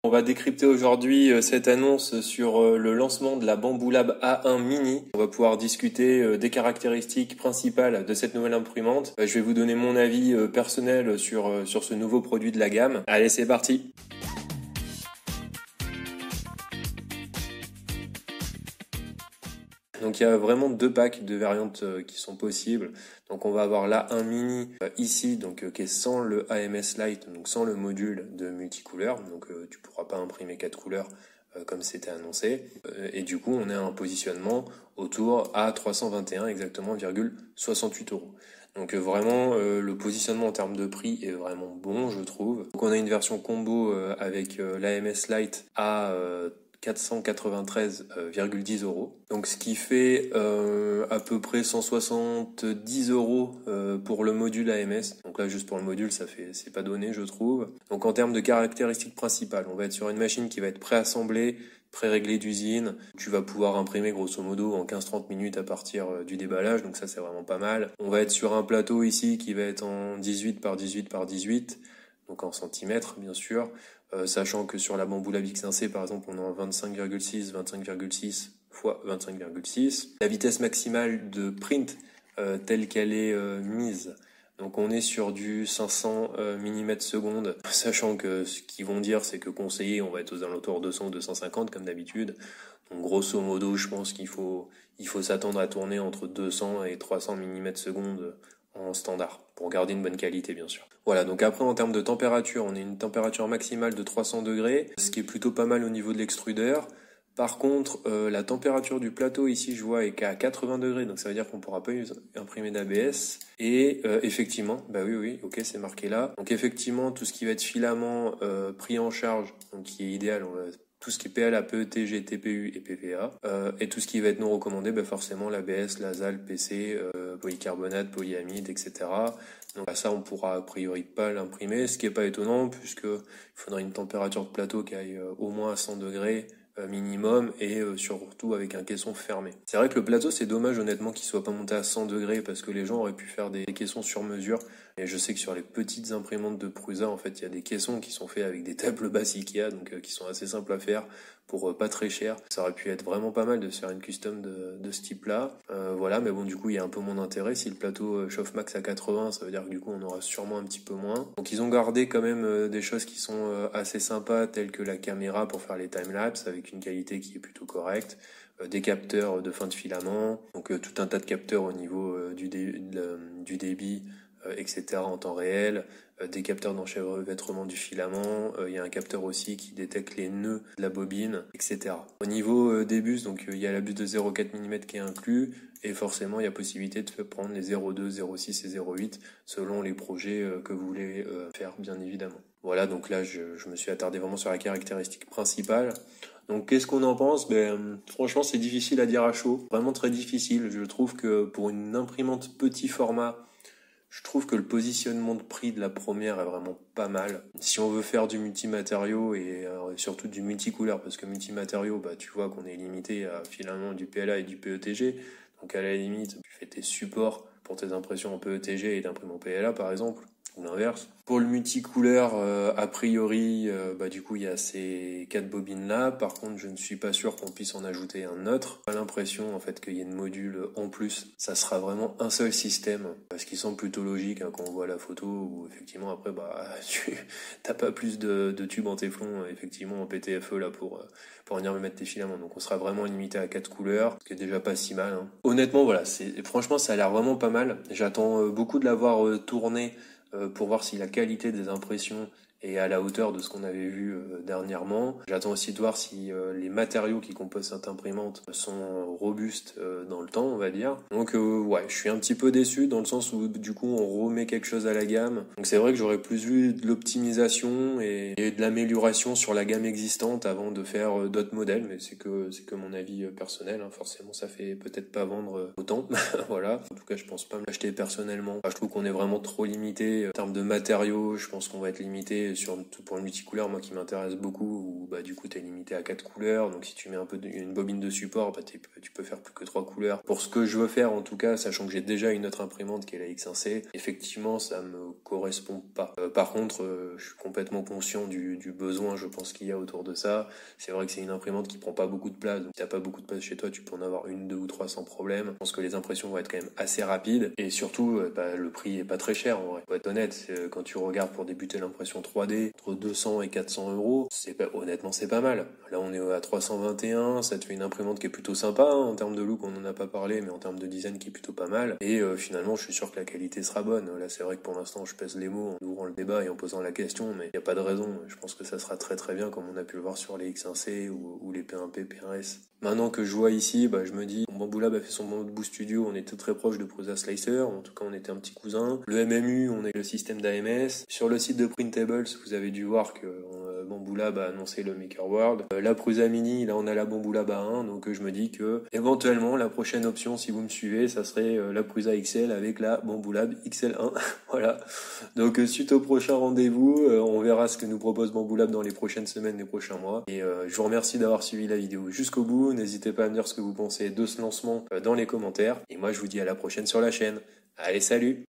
On va décrypter aujourd'hui cette annonce sur le lancement de la Bambu Lab A1 Mini. On va pouvoir discuter des caractéristiques principales de cette nouvelle imprimante. Je vais vous donner mon avis personnel sur ce nouveau produit de la gamme. Allez, c'est parti! Donc il y a vraiment deux packs de variantes qui sont possibles. Donc on va avoir là un mini ici, donc qui est sans le AMS Lite, donc sans le module de multicouleur. Donc tu pourras pas imprimer 4 couleurs comme c'était annoncé. Et du coup on est à un positionnement autour à 321 exactement, 68 €. Donc vraiment le positionnement en termes de prix est vraiment bon, je trouve. Donc on a une version combo avec l'AMS Lite à 493,10 €. Donc ce qui fait à peu près 170 € pour le module AMS. Donc là juste pour le module c'est pas donné je trouve. Donc en termes de caractéristiques principales, on va être sur une machine qui va être préassemblée, pré-réglée d'usine. Tu vas pouvoir imprimer grosso modo en 15-30 minutes à partir du déballage, donc ça c'est vraiment pas mal. On va être sur un plateau ici qui va être en 18 par 18 par 18, donc en centimètres bien sûr. Sachant que sur la Bambu Lab X1C par exemple on est en 25,6 x 25,6. La vitesse maximale de print telle qu'elle est mise, donc on est sur du 500 mm seconde, sachant que ce qu'ils vont dire c'est que conseillé on va être aux alentours de 200 ou 250 comme d'habitude. Donc grosso modo je pense qu'il faut s'attendre à tourner entre 200 et 300 mm seconde en standard, pour garder une bonne qualité bien sûr. Voilà, donc après en termes de température, on a une température maximale de 300 degrés, ce qui est plutôt pas mal au niveau de l'extrudeur. Par contre, la température du plateau ici, je vois, est qu'à 80 degrés, donc ça veut dire qu'on pourra pas imprimer d'ABS. Et effectivement, bah oui, ok, c'est marqué là. Donc effectivement, tout ce qui va être filament pris en charge, donc qui est idéal, tout ce qui est PLA, PETG, TPU et PVA, et tout ce qui va être non recommandé, forcément l'ABS, l'azal, PC, polycarbonate, polyamide, etc. Donc ça, on pourra a priori pas l'imprimer, ce qui est pas étonnant puisque il faudrait une température de plateau qui aille au moins à 100 degrés minimum et surtout avec un caisson fermé. C'est vrai que le plateau, c'est dommage honnêtement qu'il soit pas monté à 100 degrés parce que les gens auraient pu faire des caissons sur mesure. Et je sais que sur les petites imprimantes de Prusa, en fait, il y a des caissons qui sont faits avec des tables basses Ikea, donc qui sont assez simples à faire pour pas très cher. Ça aurait pu être vraiment pas mal de se faire une custom de ce type-là. Voilà, mais bon, du coup, il y a un peu moins d'intérêt. Si le plateau chauffe max à 80, ça veut dire que du coup, on aura sûrement un petit peu moins. Donc, ils ont gardé quand même des choses qui sont assez sympas, telles que la caméra pour faire les timelapse, avec une qualité qui est plutôt correcte. Des capteurs de fin de filament, donc tout un tas de capteurs au niveau du débit, etc. en temps réel, des capteurs d'enchevêtrement du filament, il y a un capteur aussi qui détecte les nœuds de la bobine, etc. Au niveau des bus, donc il y a la bus de 0,4 mm qui est inclus, et forcément il y a possibilité de prendre les 0,2, 0,6 et 0,8 selon les projets que vous voulez faire bien évidemment. Voilà, donc là je me suis attardé vraiment sur la caractéristique principale. Donc qu'est-ce qu'on en pense? Franchement c'est difficile à dire à chaud, vraiment très difficile. Je trouve que pour une imprimante petit format, je trouve que le positionnement de prix de la première est vraiment pas mal. Si on veut faire du multimatériau et surtout du multicouleur, parce que multimatériau, tu vois qu'on est limité à finalement du PLA et du PETG. Donc à la limite, tu fais tes supports pour tes impressions en PETG et d'imprimer en PLA par exemple, ou l'inverse. Pour le multicouleur, a priori, du coup il y a ces 4 bobines là. Par contre, je ne suis pas sûr qu'on puisse en ajouter un autre. J'ai l'impression en fait qu'il y ait une module en plus. Ça sera vraiment un seul système, ce qui semble plutôt logique quand on voit la photo où effectivement après tu t'as pas plus de tubes en téflon effectivement en PTFE là pour venir me mettre tes filaments. Donc on sera vraiment limité à 4 couleurs, ce qui est déjà pas si mal. Hein. Honnêtement voilà, franchement ça a l'air vraiment pas mal. J'attends beaucoup de l'avoir tourné pour voir si la qualité des impressions est à la hauteur de ce qu'on avait vu dernièrement. J'attends aussi de voir si les matériaux qui composent cette imprimante sont robustes dans le temps, on va dire. Donc ouais, je suis un petit peu déçu dans le sens où du coup on remet quelque chose à la gamme. Donc c'est vrai que j'aurais plus vu de l'optimisation et de l'amélioration sur la gamme existante avant de faire d'autres modèles, mais c'est que mon avis personnel, hein. Forcément ça fait peut-être pas vendre autant. Voilà, en tout cas je pense pas me l'acheter personnellement. Je trouve qu'on est vraiment trop limité en termes de matériaux. Je pense qu'on va être limité fait surtout pour le multicouleur, moi qui m'intéresse beaucoup, où du coup t'es limité à 4 couleurs, donc si tu mets une bobine de support, tu peux faire plus que 3 couleurs. Pour ce que je veux faire en tout cas, sachant que j'ai déjà une autre imprimante qui est la X1C, effectivement ça me correspond pas. Par contre, je suis complètement conscient du besoin, je pense qu'il y a autour de ça. C'est vrai que c'est une imprimante qui prend pas beaucoup de place, donc si t'as pas beaucoup de place chez toi, tu peux en avoir une, deux ou trois sans problème. Je pense que les impressions vont être quand même assez rapides, et surtout le prix est pas très cher en vrai. Pour être honnête, quand tu regardes pour débuter l'impression 3D, entre 200 et 400 euros, honnêtement c'est pas mal. Là on est à 321, ça te fait une imprimante qui est plutôt sympa, hein, en termes de look on en a pas parlé, mais en termes de design qui est plutôt pas mal, et finalement je suis sûr que la qualité sera bonne. Là c'est vrai que pour l'instant je pèse les mots en ouvrant le débat et en posant la question, mais il n'y a pas de raison. Je pense que ça sera très très bien comme on a pu le voir sur les X1C ou les P1P, P1S. Maintenant que je vois ici, je me dis, Bambu Lab a fait son Bamboo Studio, on était très proche de Prusa Slicer, en tout cas on était un petit cousin. Le MMU, on est le système d'AMS. Sur le site de Printables, vous avez dû voir que Bambu Lab a annoncé le Maker World. La Prusa Mini, là on a la Bambu Lab A1, donc je me dis que éventuellement la prochaine option, si vous me suivez, ça serait la Prusa XL avec la Bambu Lab XL1. Voilà. Donc suite au prochain rendez-vous, on verra ce que nous propose Bambu Lab dans les prochaines semaines, les prochains mois. Et je vous remercie d'avoir suivi la vidéo jusqu'au bout. N'hésitez pas à me dire ce que vous pensez de ce lancement dans les commentaires. Et moi, je vous dis à la prochaine sur la chaîne. Allez, salut!